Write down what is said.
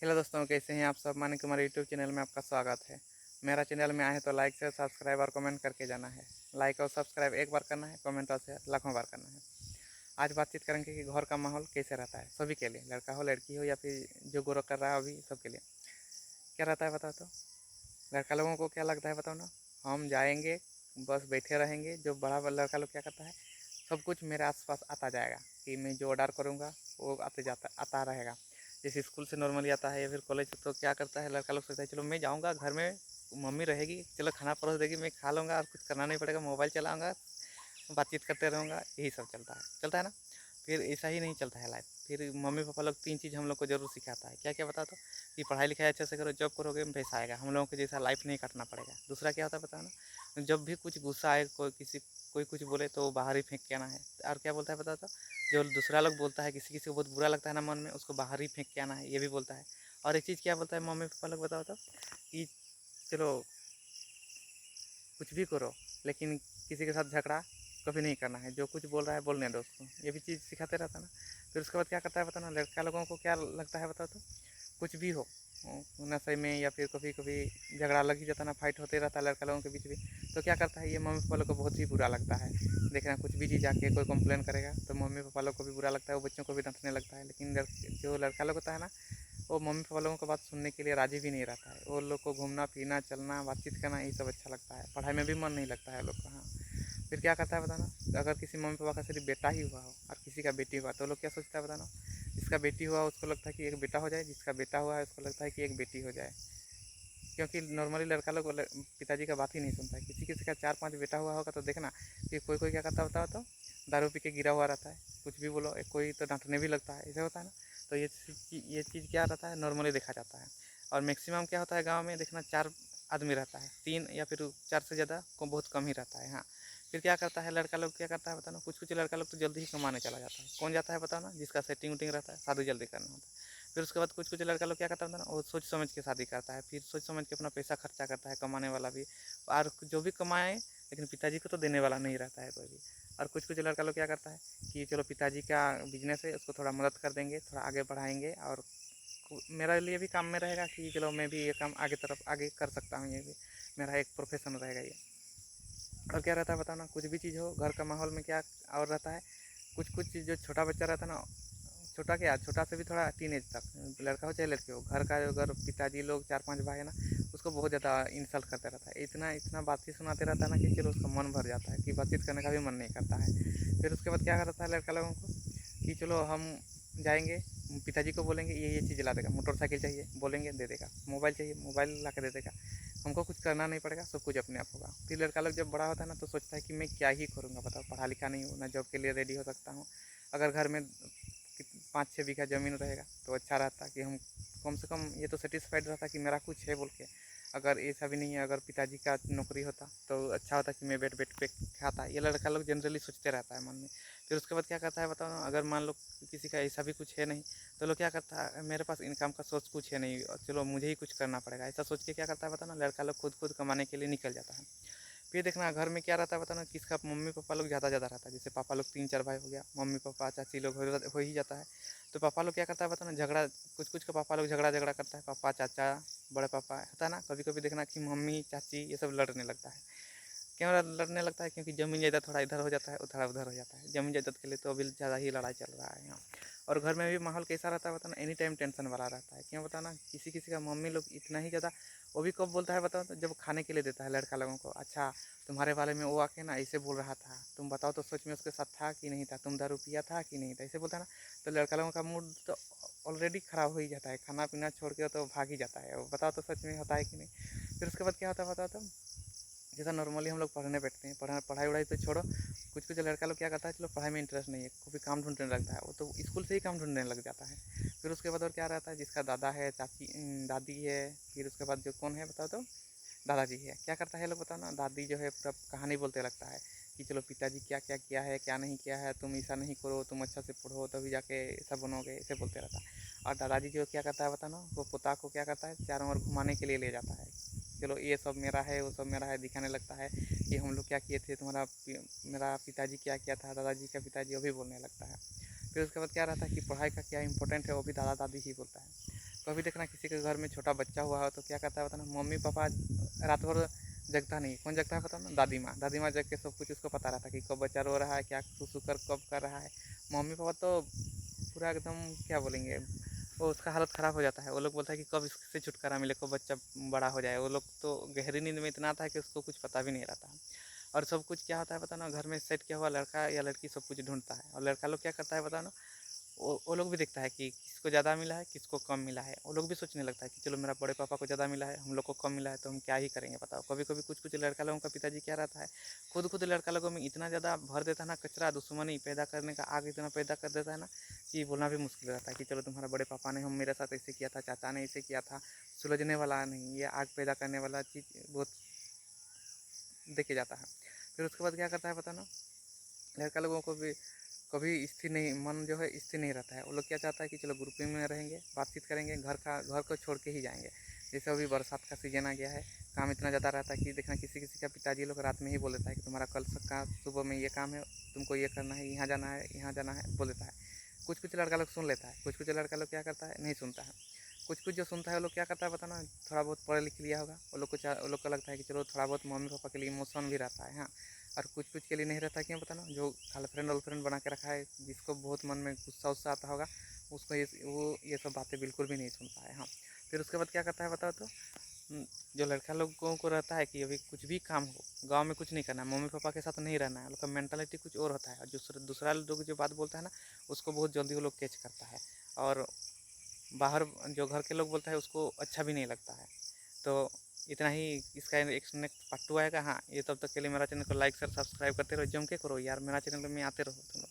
Hello दोस्तों, कैसे हैं आप सब। माने कि हमारे यूट्यूब चैनल में आपका स्वागत है। मेरा चैनल में आए तो लाइक से सब्सक्राइब और कमेंट करके जाना है। लाइक और सब्सक्राइब एक बार करना है, कमेंट और शेयर लाखों बार करना है। आज बातचीत करेंगे कि घर का माहौल कैसे रहता है सभी के लिए, लड़का हो लड़की हो या फिर जो गोरा कर रहा है अभी, सबके लिए क्या रहता है बताओ तो। लड़का लोगों को क्या लगता है बताओ ना। हम जाएंगे, बस बैठे रहेंगे। जो बड़ा लड़का लोग क्या करता है, सब कुछ मेरे आसपास आता जाएगा कि मैं जो ऑर्डर करूँगा वो आते जाता आता रहेगा। जैसे स्कूल से नॉर्मली आता है या फिर कॉलेज से, तो क्या करता है लड़का लोग, सोचता है चलो मैं जाऊँगा, घर में मम्मी रहेगी, चलो खाना परोस देगी, मैं खा लूँगा और कुछ करना नहीं पड़ेगा, मोबाइल चलाऊँगा, बातचीत करते रहूँगा, यही सब चलता है ना। फिर ऐसा ही नहीं चलता है लाइफ। फिर मम्मी पापा लोग 3 चीज़ हम लोग को ज़रूर सिखाता है। क्या क्या बता तो, कि पढ़ाई लिखाई अच्छे से करो, जॉब करोगे पैसा आएगा, हम लोगों को जैसा लाइफ नहीं काटना पड़ेगा। दूसरा क्या होता है पता है ना, जब भी कुछ गुस्सा आए, कोई कुछ बोले तो बाहर ही फेंक के आना है। और क्या बोलता है पता तो, जो दूसरा लोग बोलता है, किसी किसी को बहुत बुरा लगता है ना मन में, उसको बाहर ही फेंक के आना है, ये भी बोलता है। और एक चीज़ क्या बोलता है मम्मी पापा लोग बताओ तो, कि चलो कुछ भी करो लेकिन किसी के साथ झगड़ा कभी नहीं करना है, जो कुछ बोल रहा है बोलने दो उसको, ये भी चीज़ सिखाते रहता है ना। फिर उसके बाद क्या करता है बताना, लड़का लोगों को क्या लगता है बताओ तो, कुछ भी हो, नशे में या फिर कभी कभी झगड़ा लग ही जाता है ना, फाइट होते रहता है लड़का लोगों के बीच भी। तो क्या करता है, ये मम्मी पापा लोग को बहुत ही बुरा लगता है। देखना, कुछ भी चीज़ आके कोई कंप्लेन करेगा तो मम्मी पापा लोग को भी बुरा लगता है, वो बच्चों को भी डांटने लगता है। लेकिन जो लड़का लोग होता है ना, वो मम्मी पापा लोगों की बात सुनने के लिए राजी भी नहीं रहता है। वो लोग को घूमना फिरना चलना बातचीत करना यही सब अच्छा लगता है, पढ़ाई में भी मन नहीं लगता है लोग का। हाँ, फिर क्या करता है बताना, अगर किसी मम्मी पापा का सिर्फ बेटा ही हुआ हो और किसी का बेटी हुआ, तो लोग क्या सोचता है बताना, जिसका बेटी हुआ उसको लगता है कि एक बेटा हो जाए, जिसका बेटा हुआ है उसको लगता है कि एक बेटी हो जाए। क्योंकि नॉर्मली लड़का लोग पिताजी का बात ही नहीं सुनता है। किसी किसी का 4-5 बेटा हुआ होगा तो देखना कि कोई कोई क्या करता होता है तो दारू पी के गिरा हुआ रहता है, कुछ भी बोलो कोई तो डांटने भी लगता है, ऐसा होता है ना। तो ये चीज़ क्या रहता है, नॉर्मली देखा जाता है। और मैक्सिमम क्या होता है गाँव में, देखना 4 आदमी रहता है, 3 या फिर 4 से ज़्यादा को बहुत कम ही रहता है। हाँ, फिर क्या करता है लड़का लोग, क्या करता है बताना, कुछ कुछ लड़का लोग तो जल्दी ही कमाने चला जाता है। कौन जाता है बताओ ना, जिसका सेटिंग उटिंग रहता है, शादी जल्दी करना होता है। फिर उसके बाद कुछ कुछ लड़का लोग क्या करता है ना, वो सोच समझ के शादी करता है, फिर सोच समझ के अपना पैसा खर्चा करता है, कमाने वाला भी। और जो भी कमाए लेकिन पिताजी को तो देने वाला नहीं रहता है कोई भी। और कुछ कुछ लड़का लोग क्या करता है कि चलो पिताजी का बिजनेस है, उसको थोड़ा मदद कर देंगे, थोड़ा आगे बढ़ाएंगे, और मेरा लिए भी काम में रहेगा कि चलो मैं भी ये काम आगे कर सकता हूँ, ये भी मेरा एक प्रोफेशन रहेगा ये। और क्या रहता है बताओ ना, कुछ भी चीज़ हो, घर का माहौल में क्या और रहता है, कुछ कुछ चीज़ जो छोटा बच्चा रहता है ना, छोटा क्या, छोटा से भी थोड़ा टीनेज तक, लड़का हो चाहे लड़की हो, घर का अगर पिताजी लोग 4-5 भाई है ना, उसको बहुत ज़्यादा इंसल्ट करते रहता है, इतना इतना बातचीत सुनाते रहता है ना कि चलो उसका मन भर जाता है, कि बातचीत करने का भी मन नहीं करता है। फिर उसके बाद क्या करता है लड़का लोगों को, कि चलो हम जाएंगे, पिताजी को बोलेंगे ये चीज़ ला देगा, मोटरसाइकिल चाहिए बोलेंगे दे देगा, मोबाइल चाहिए मोबाइल ला के दे देगा, हमको कुछ करना नहीं पड़ेगा, सब कुछ अपने आप होगा। फिर लड़का लोग जब बड़ा होता है ना, तो सोचता है कि मैं क्या ही करूँगा बताओ, पढ़ा लिखा नहीं हूँ ना, जॉब के लिए रेडी हो सकता हूँ। अगर घर में 5-6 बीघा ज़मीन रहेगा तो अच्छा रहता कि हम कम से कम ये तो सेटिस्फाइड रहता कि मेरा कुछ है बोल के। अगर ऐसा भी नहीं है, अगर पिताजी का नौकरी होता तो अच्छा होता कि मैं बैठ बैठ पे खाता। ये लड़का लोग जनरली सोचते रहता है मन में। फिर उसके बाद क्या करता है बताओ ना, अगर मान लो किसी का ऐसा भी कुछ है नहीं, तो लोग क्या करता है, मेरे पास इनकम का सोर्स कुछ है नहीं, चलो मुझे ही कुछ करना पड़ेगा, ऐसा सोच के क्या करता है बताओ ना, लड़का लोग खुद खुद कमाने के लिए निकल जाता है। फिर देखना घर में क्या रहता है बताना, किसका मम्मी पापा लोग ज़्यादा रहता है। जैसे पापा लोग 3-4 भाई हो गया, मम्मी पापा चाची लोग हो ही जाता है। तो पापा लोग क्या करता है बताना, झगड़ा, कुछ कुछ का पापा लोग झगड़ा झगड़ा करता है, पापा चाचा बड़े पापा होता है ना, कभी कभी देखना कि मम्मी चाची ये सब लड़ने लगता है। क्यों लड़ने लगता है, क्योंकि ज़मीन जायदाद थोड़ा इधर हो जाता है, थोड़ा उधर हो जाता है। ज़मीन जायदाद के लिए तो अभी ज़्यादा ही लड़ाई चल रहा है यहाँ। और घर में भी माहौल कैसा रहता है बताना, एनी टाइम टेंशन वाला रहता है। क्यों बताना, किसी किसी का मम्मी लोग इतना ही ज़्यादा, वो भी कब बोलता है बताओ तो, जब खाने के लिए देता है लड़का लोगों को, अच्छा तुम्हारे बारे में वो आके ना ऐसे बोल रहा था, तुम बताओ तो सच में उसके साथ था कि नहीं था, तुम दारू पिया था कि नहीं था, ऐसे बोलता है ना। तो लड़का लोगों का मूड तो ऑलरेडी ख़राब हो ही जाता है, खाना पीना छोड़ के तो भाग ही जाता है, वो बताओ तो सच में होता है कि नहीं। फिर उसके बाद क्या होता है बताओ तो, जैसा नॉर्मली हम लोग पढ़ने बैठते हैं, पढ़ाई वढ़ाई तो छोड़ो, कुछ कुछ लड़का लोग क्या करता है, चलो पढ़ाई में इंटरेस्ट नहीं है, कोई काम ढूंढने लगता है, वो तो स्कूल से ही काम ढूंढने लग जाता है। फिर उसके बाद और क्या रहता है, जिसका दादा है, चाची दादी है, फिर उसके बाद जो कौन है बताओ तो, दादाजी है, क्या करता है लोग बताओ ना, दादी जो है पूरा कहानी बोलते लगता है कि चलो पिताजी क्या क्या किया है क्या नहीं किया है, तुम ऐसा नहीं करो, तुम अच्छा से पढ़ो तभी जाके ऐसा बनोगे, ऐसे बोलते रहता है। और दादाजी जो क्या करता है बताओ ना, वो पोता को क्या करता है, चारों ओर घुमाने के लिए ले जाता है, चलो ये सब मेरा है वो सब मेरा है, दिखाने लगता है कि हम लोग क्या किए थे, मेरा पिताजी क्या किया था, दादाजी का पिताजी वो भी बोलने लगता है। फिर उसके बाद क्या रहता है कि पढ़ाई का क्या इंपॉर्टेंट है, वो भी दादा दादी ही बोलता है। कभी देखना किसी के घर में छोटा बच्चा हुआ हो तो क्या करता है बताना, मम्मी पापा रात भर जगता नहीं, कौन जगता है पता ना, दादी माँ जग के सब कुछ उसको पता रहता है कि कब बच्चा रो रहा है, क्या सुसु कर कब कर रहा है। मम्मी पापा तो पूरा एकदम क्या बोलेंगे, वो उसका हालत ख़राब हो जाता है। वो लोग बोलता है कि कब इससे छुटकारा मिले, कब बच्चा बड़ा हो जाए। वो लोग तो गहरी नींद में इतना आता है कि उसको कुछ पता भी नहीं रहता है। और सब कुछ क्या होता है पता ना, घर में सेट किया हुआ लड़का या लड़की सब कुछ ढूंढता है, और लड़का लोग क्या करता है पता ना, वो लोग भी देखता है कि किसको ज़्यादा मिला है किसको कम मिला है। वो लोग भी सोचने लगता है कि चलो मेरा बड़े पापा को ज़्यादा मिला है, हम लोग को कम मिला है, तो हम क्या ही करेंगे बताओ। कभी कभी कुछ कुछ लड़का लोगों का पिताजी क्या रहता है, खुद लड़का लोगों में इतना ज़्यादा भर देता है ना कचरा, दुश्मनी पैदा करने का आग इतना पैदा कर देता है ना कि बोलना भी मुश्किल रहता है कि चलो तुम्हारा बड़े पापा ने हम मेरे साथ ऐसे किया था, चाचा ने ऐसे किया था। सुलझने वाला नहीं, ये आग पैदा करने वाला चीज़ बहुत देखे जाता है। फिर उसके बाद क्या करता है पता ना, लड़का लोगों को भी कभी स्थिर नहीं, मन जो है स्थिर नहीं रहता है। वो लोग क्या चाहता है कि चलो ग्रुप में रहेंगे, बातचीत करेंगे, घर को छोड़ के ही जाएंगे। जैसे अभी बरसात का सीजन आ गया है, काम इतना ज़्यादा रहता है कि देखना किसी किसी का पिताजी लोग रात में ही बोल देता है कि तुम्हारा कल का सुबह में ये काम है, तुमको ये करना है, यहाँ जाना है बोल देता है। कुछ कुछ लड़का लोग सुन लेता है, कुछ कुछ लड़का लोग क्या करता है नहीं सुनता है। कुछ कुछ जो सुनता है वो लोग क्या करता है पता ना, थोड़ा बहुत पढ़ लिख लिया होगा, वो लोग को लगता है कि चलो थोड़ा बहुत मम्मी पापा के लिए इमोशन भी रहता है, हाँ। और कुछ कुछ के लिए नहीं रहता, क्यों पता ना, जो गर्लफ्रेंड बना के रखा है, जिसको बहुत मन में गुस्सा उस्सा आता होगा, उसको वो ये सब बातें बिल्कुल भी नहीं सुनता है, हाँ। फिर उसके बाद क्या करता है बताओ तो, जो लड़का लोगों को रहता है कि अभी कुछ भी काम हो, गांव में कुछ नहीं करना है, मम्मी पापा के साथ नहीं रहना है, उनका मेंटालिटी कुछ और होता है। और दूसरा लोग जो बात बोलता है ना, उसको बहुत जल्दी वो लोग कैच करता है। और बाहर जो घर के लोग बोलता है उसको अच्छा भी नहीं लगता है। तो इतना ही, इसका एक नेक्स्ट पार्ट 2 आएगा। हाँ, ये तब तक के लिए मेरा चैनल को लाइक शेयर सब्सक्राइब करते रहो, जम के करो यार, मेरा चैनल में आते रहो तुम लोग।